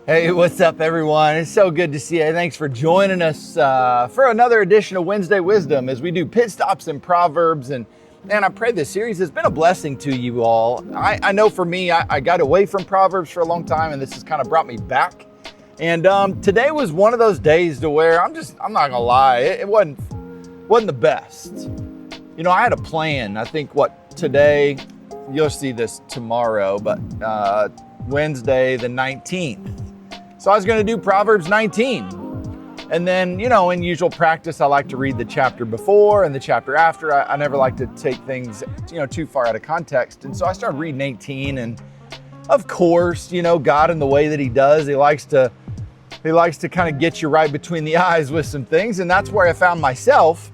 Hey, what's up, everyone? It's so good to see you. Thanks for joining us for another edition of Wednesday Wisdom as we do pit stops in Proverbs. And man, I pray this series has been a blessing to you all. I know for me, I got away from Proverbs for a long time, and this has kind of brought me back. And today was one of those days to where I'm not gonna lie, it wasn't the best. You know, I had a plan. I think today, you'll see this tomorrow, but Wednesday the 19th. So I was going to do Proverbs 19. And then, you know, in usual practice, I like to read the chapter before and the chapter after. I never like to take things, too far out of context. And so I started reading 18. And of course, God in the way that he does, he likes to kind of get you right between the eyes with some things. And that's where I found myself.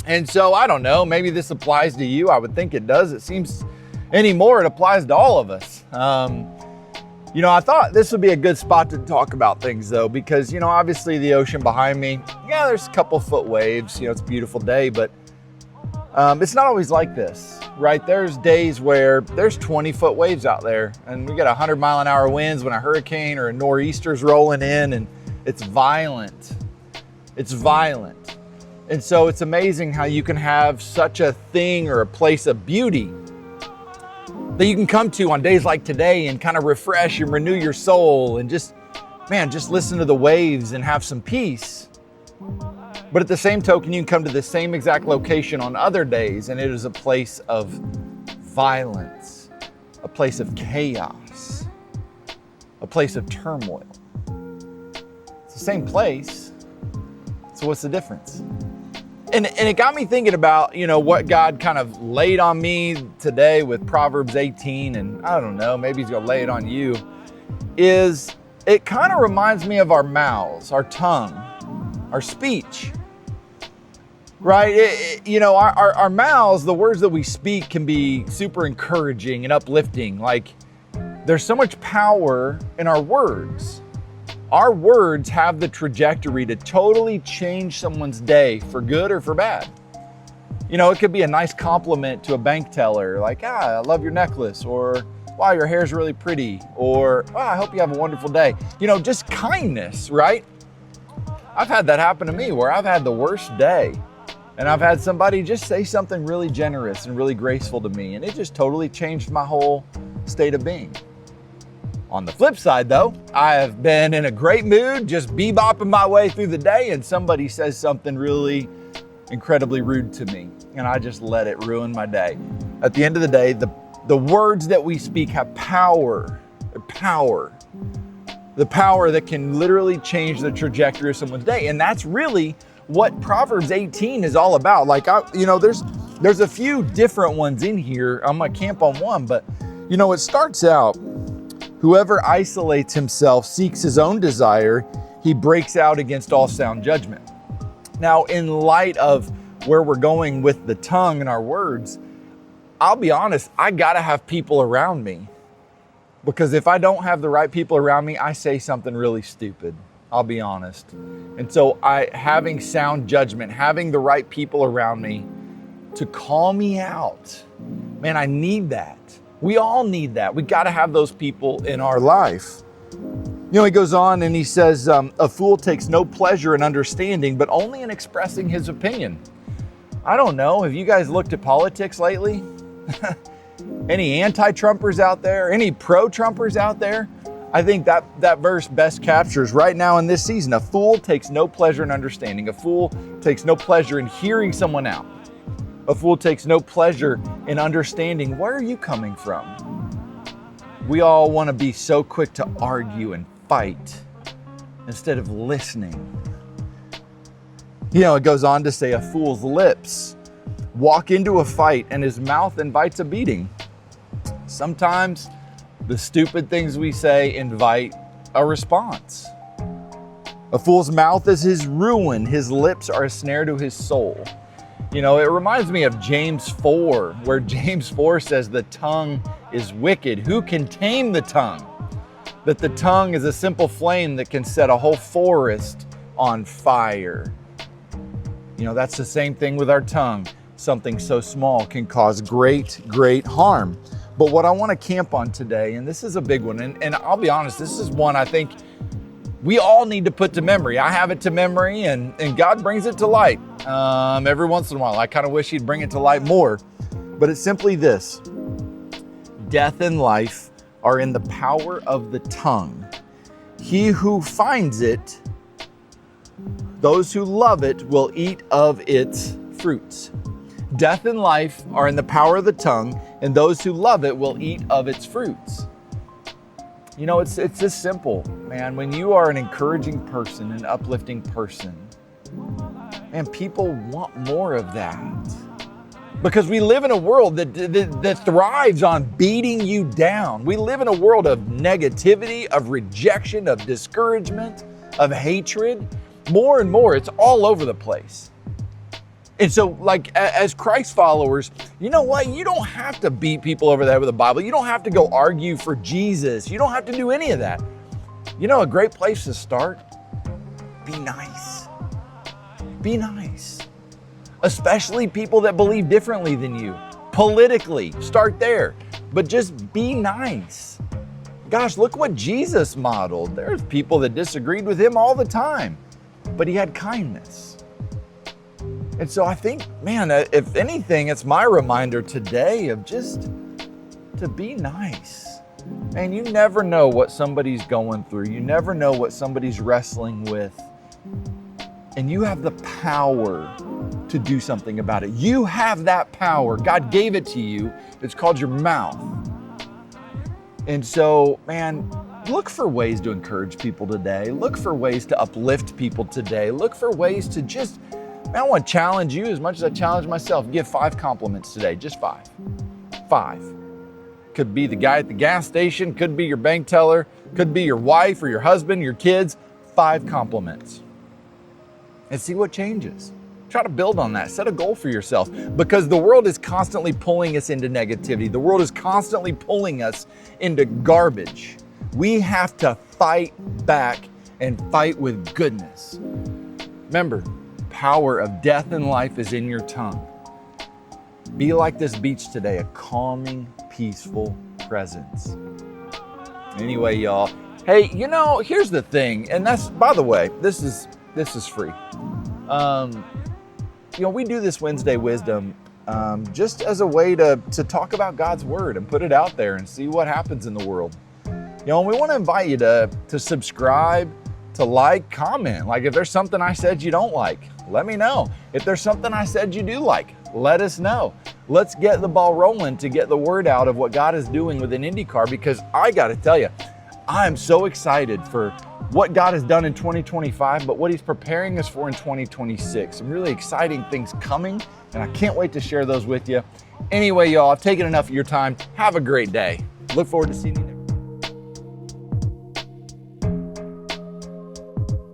And so I don't know, maybe this applies to you. I would think it does. It seems anymore, it applies to all of us. I thought this would be a good spot to talk about things though, because, obviously the ocean behind me, there's a couple foot waves, it's a beautiful day, but it's not always like this, right? There's days where there's 20-foot waves out there and we get 100-mile-an-hour winds when a hurricane or a nor'easter's rolling in, and it's violent. It's violent. And so it's amazing how you can have such a thing or a place of beauty that you can come to on days like today and kind of refresh and renew your soul and just listen to the waves and have some peace. But at the same token, you can come to the same exact location on other days and it is a place of violence, a place of chaos, a place of turmoil. It's the same place, so what's the difference? And it got me thinking about, what God kind of laid on me today with Proverbs 18, and I don't know, maybe he's gonna lay it on you, is it kind of reminds me of our mouths, our tongue, our speech, right? Our mouths, the words that we speak can be super encouraging and uplifting. Like there's so much power in our words. Our words have the trajectory to totally change someone's day for good or for bad. It could be a nice compliment to a bank teller, like, I love your necklace, or wow, your hair's really pretty, or I hope you have a wonderful day. Just kindness, right? I've had that happen to me where I've had the worst day and I've had somebody just say something really generous and really graceful to me, and it just totally changed my whole state of being. On the flip side though, I have been in a great mood, just bebopping my way through the day, and somebody says something really incredibly rude to me, and I just let it ruin my day. At the end of the day, the words that we speak have power, the power that can literally change the trajectory of someone's day. And that's really what Proverbs 18 is all about. Like, there's a few different ones in here. I'm gonna camp on one, but it starts out, whoever isolates himself seeks his own desire, he breaks out against all sound judgment. Now, in light of where we're going with the tongue and our words, I'll be honest, I gotta have people around me. Because if I don't have the right people around me, I say something really stupid. I'll be honest. And so having sound judgment, having the right people around me to call me out, man, I need that. We all need that. We got to have those people in our life. He goes on and he says, a fool takes no pleasure in understanding, but only in expressing his opinion. I don't know. Have you guys looked at politics lately? Any anti-Trumpers out there? Any pro-Trumpers out there? I think that verse best captures right now in this season. A fool takes no pleasure in understanding. A fool takes no pleasure in hearing someone out. A fool takes no pleasure in understanding, where are you coming from? We all want to be so quick to argue and fight instead of listening. It goes on to say, a fool's lips walk into a fight and his mouth invites a beating. Sometimes the stupid things we say invite a response. A fool's mouth is his ruin. His lips are a snare to his soul. It reminds me of James 4, where James 4 says the tongue is wicked. Who can tame the tongue? That the tongue is a simple flame that can set a whole forest on fire. That's the same thing with our tongue. Something so small can cause great, great harm. But what I want to camp on today, and this is a big one, and I'll be honest, this is one I think we all need to put to memory. I have it to memory, and God brings it to light every once in a while. I kind of wish he'd bring it to light more, but it's simply this: death and life are in the power of the tongue. He who finds it, those who love it, will eat of its fruits. Death and life are in the power of the tongue, and those who love it will eat of its fruits. You know, it's this simple, man. When you are an encouraging person, an uplifting person, man, people want more of that. Because we live in a world that thrives on beating you down. We live in a world of negativity, of rejection, of discouragement, of hatred. More and more, it's all over the place. And so, like, as Christ followers, you know what? You don't have to beat people over the head with the Bible. You don't have to go argue for Jesus. You don't have to do any of that. You know, a great place to start? Be nice. Be nice. Especially people that believe differently than you. Politically, start there. But just be nice. Gosh, look what Jesus modeled. There's people that disagreed with him all the time, but he had kindness. And so I think, man, if anything, it's my reminder today of just to be nice. And you never know what somebody's going through. You never know what somebody's wrestling with. And you have the power to do something about it. You have that power. God gave it to you. It's called your mouth. And so, man, look for ways to encourage people today. Look for ways to uplift people today. Look for ways to just, I want to challenge you as much as I challenge myself. Give 5 compliments today, just 5. 5. Could be the guy at the gas station, could be your bank teller, could be your wife or your husband, your kids. 5 compliments. And see what changes. Try to build on that. Set a goal for yourself, because the world is constantly pulling us into negativity. The world is constantly pulling us into garbage. We have to fight back and fight with goodness. Remember, power of death and life is in your tongue. Be like this beach today, a calming, peaceful presence. Anyway, y'all, hey, you know, here's the thing, and that's, by the way, this is free. You know, we do this Wednesday Wisdom just as a way to talk about God's Word and put it out there and see what happens in the world. You know, and we want to invite you to subscribe, to like, comment. Like, if there's something I said you don't like, let me know. If there's something I said you do like, let us know. Let's get the ball rolling to get the word out of what God is doing within IndyCar, because I got to tell you, I'm so excited for what God has done in 2025, but what he's preparing us for in 2026. Some really exciting things coming, and I can't wait to share those with you. Anyway, y'all, I've taken enough of your time. Have a great day. Look forward to seeing you next.